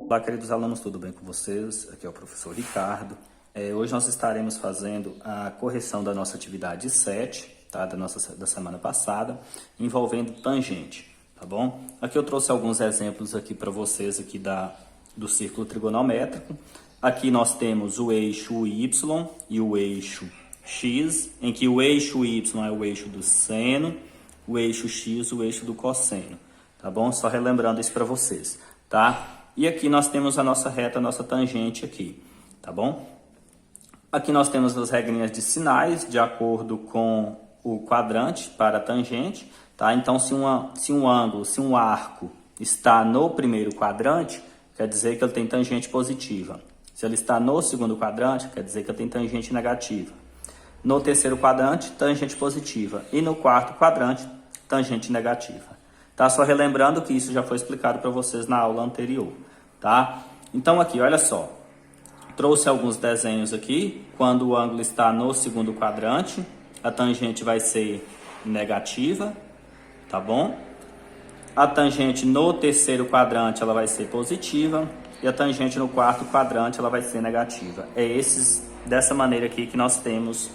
Olá, queridos alunos, tudo bem com vocês? Aqui é o professor Ricardo. Hoje nós estaremos fazendo a correção da nossa atividade 7, tá? da semana passada, envolvendo tangente, tá bom? Aqui eu trouxe alguns exemplos aqui para vocês aqui do círculo trigonométrico. Aqui nós temos o eixo Y e o eixo X, em que o eixo Y é o eixo do seno, o eixo X o eixo do cosseno, tá bom? Só relembrando isso para vocês, tá? E aqui nós temos a nossa reta, a nossa tangente aqui, tá bom? Aqui nós temos as regrinhas de sinais de acordo com o quadrante para a tangente, tá? Então, se um arco está no primeiro quadrante, quer dizer que ele tem tangente positiva. Se ele está no segundo quadrante, quer dizer que ele tem tangente negativa. No terceiro quadrante, tangente positiva. E no quarto quadrante, tangente negativa. Tá? Só relembrando que isso já foi explicado para vocês na aula anterior, tá? Então aqui, olha só. Trouxe alguns desenhos aqui. Quando o ângulo está no segundo quadrante, a tangente vai ser negativa, tá bom? A tangente no terceiro quadrante, ela vai ser positiva. E a tangente no quarto quadrante, ela vai ser negativa. É dessa maneira aqui que nós temos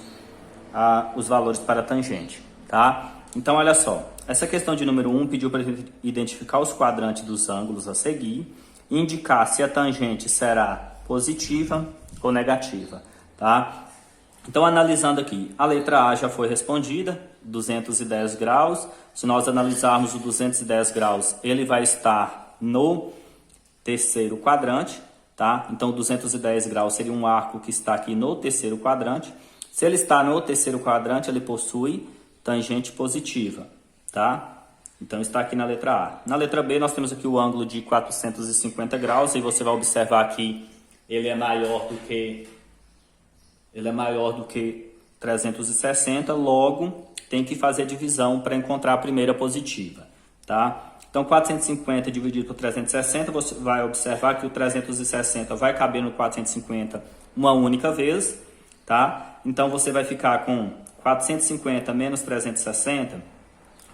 os valores para a tangente, tá? Então, olha só. Essa questão de número 1 pediu para identificar os quadrantes dos ângulos a seguir e indicar se a tangente será positiva ou negativa, tá? Então, analisando aqui, a letra A já foi respondida, 210 graus. Se nós analisarmos o 210 graus, ele vai estar no terceiro quadrante, tá? Então, 210 graus seria um arco que está aqui no terceiro quadrante. Se ele está no terceiro quadrante, ele possui tangente positiva, tá? Então está aqui na letra A. Na letra B nós temos aqui o ângulo de 450 graus e você vai observar que ele é maior do que 360, logo tem que fazer divisão para encontrar a primeira positiva, tá? Então 450 dividido por 360, você vai observar que o 360 vai caber no 450 uma única vez, tá? Então você vai ficar com 450 menos 360,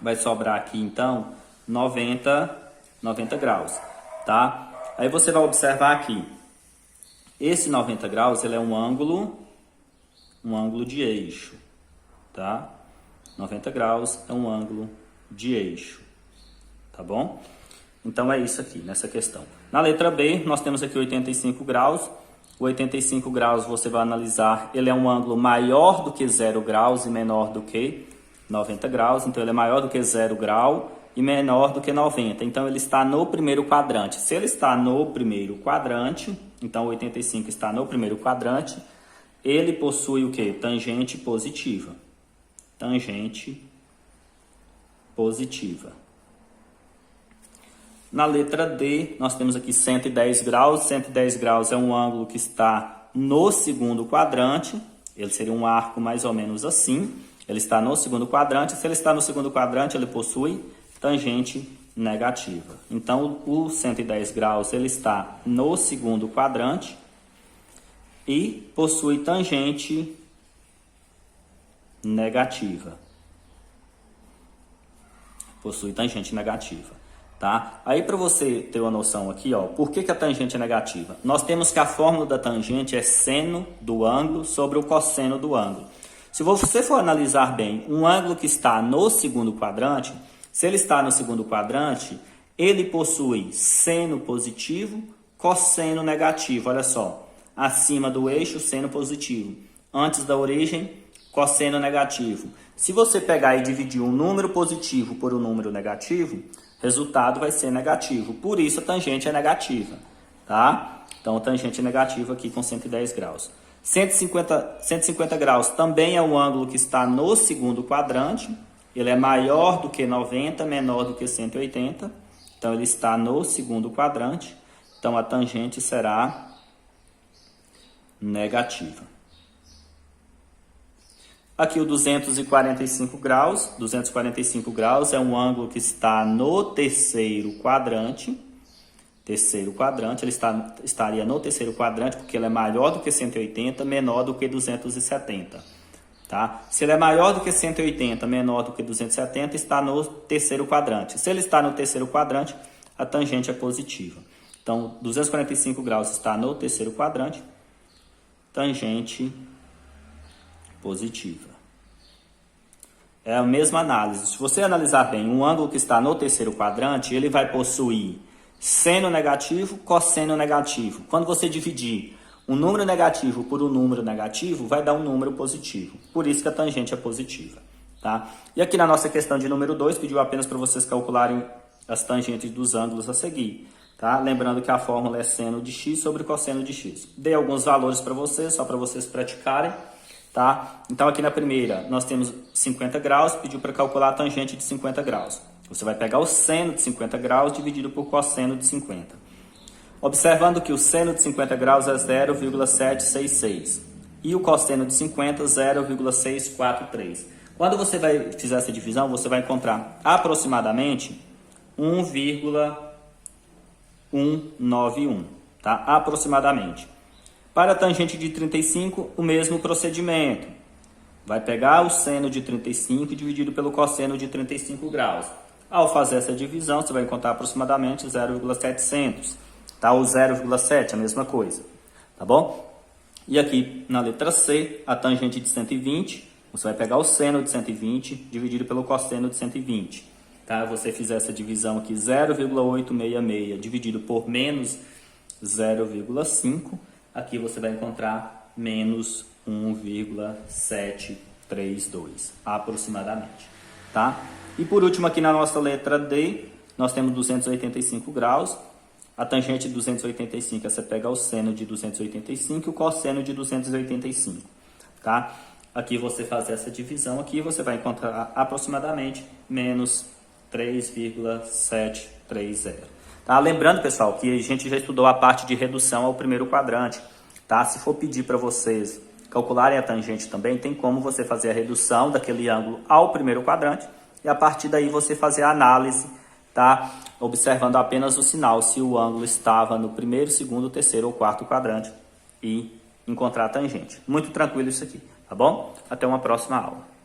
vai sobrar aqui então 90 graus, tá? Aí você vai observar aqui, esse 90 graus ele é um ângulo de eixo, tá? 90 graus é um ângulo de eixo, tá bom? Então é isso aqui nessa questão. Na letra B nós temos aqui 85 graus. O 85 graus você vai analisar, ele é um ângulo maior do que 0 graus e menor do que 90 graus. Então, ele é maior do que 0 grau e menor do que 90. Então, ele está no primeiro quadrante. Se ele está no primeiro quadrante, então 85 está no primeiro quadrante, ele possui o quê? Tangente positiva. Tangente positiva. Na letra D, nós temos aqui 110 graus. 110 graus é um ângulo que está no segundo quadrante. Ele seria um arco mais ou menos assim. Ele está no segundo quadrante. Se ele está no segundo quadrante, ele possui tangente negativa. Então, o 110 graus ele está no segundo quadrante e possui tangente negativa. Possui tangente negativa. Tá? Aí para você ter uma noção aqui, ó, por que a tangente é negativa? Nós temos que a fórmula da tangente é seno do ângulo sobre o cosseno do ângulo. Se você for analisar bem um ângulo que está no segundo quadrante, se ele está no segundo quadrante, ele possui seno positivo, cosseno negativo. Olha só, acima do eixo, seno positivo. Antes da origem, cosseno negativo. Se você pegar e dividir um número positivo por um número negativo, resultado vai ser negativo, por isso a tangente é negativa, tá? Então, a tangente é negativa aqui com 110 graus. 150 graus também é um ângulo que está no segundo quadrante, ele é maior do que 90, menor do que 180, então ele está no segundo quadrante, então a tangente será negativa. Aqui o 245 graus. 245 graus é um ângulo que está no terceiro quadrante. Ele estaria no terceiro quadrante porque ele é maior do que 180, menor do que 270. Tá? Se ele é maior do que 180, menor do que 270, está no terceiro quadrante. Se ele está no terceiro quadrante, a tangente é positiva. Então, 245 graus está no terceiro quadrante, tangente positiva. É a mesma análise. Se você analisar bem, um ângulo que está no terceiro quadrante, ele vai possuir seno negativo, cosseno negativo. Quando você dividir um número negativo por um número negativo, vai dar um número positivo. Por isso que a tangente é positiva. Tá? E aqui na nossa questão de número 2, pediu apenas para vocês calcularem as tangentes dos ângulos a seguir. Tá? Lembrando que a fórmula é seno de x sobre cosseno de x. Dei alguns valores para vocês, só para vocês praticarem. Tá? Então aqui na primeira nós temos 50 graus, pediu para calcular a tangente de 50 graus. Você vai pegar o seno de 50 graus dividido por cosseno de 50. Observando que o seno de 50 graus é 0,766 e o cosseno de 50 0,643. Quando você vai fizer essa divisão, você vai encontrar aproximadamente 1,191, tá? Aproximadamente. Para a tangente de 35, o mesmo procedimento. Vai pegar o seno de 35 dividido pelo cosseno de 35 graus. Ao fazer essa divisão, você vai encontrar aproximadamente 0,700. Tá? O 0,7, a mesma coisa. Tá bom? E aqui na letra C, a tangente de 120, você vai pegar o seno de 120 dividido pelo cosseno de 120. Tá? Você fizer essa divisão aqui, 0,866 dividido por menos 0,5. Aqui você vai encontrar menos 1,732, aproximadamente, tá? E por último, aqui na nossa letra D, nós temos 285 graus. A tangente de 285, você pega o seno de 285 e o cosseno de 285, tá? Aqui você faz essa divisão aqui, você vai encontrar aproximadamente menos 3,730. Tá? Lembrando, pessoal, que a gente já estudou a parte de redução ao primeiro quadrante. Tá? Se for pedir para vocês calcularem a tangente também, tem como você fazer a redução daquele ângulo ao primeiro quadrante e a partir daí você fazer a análise, tá? Observando apenas o sinal, se o ângulo estava no primeiro, segundo, terceiro ou quarto quadrante e encontrar a tangente. Muito tranquilo isso aqui, tá bom? Até uma próxima aula.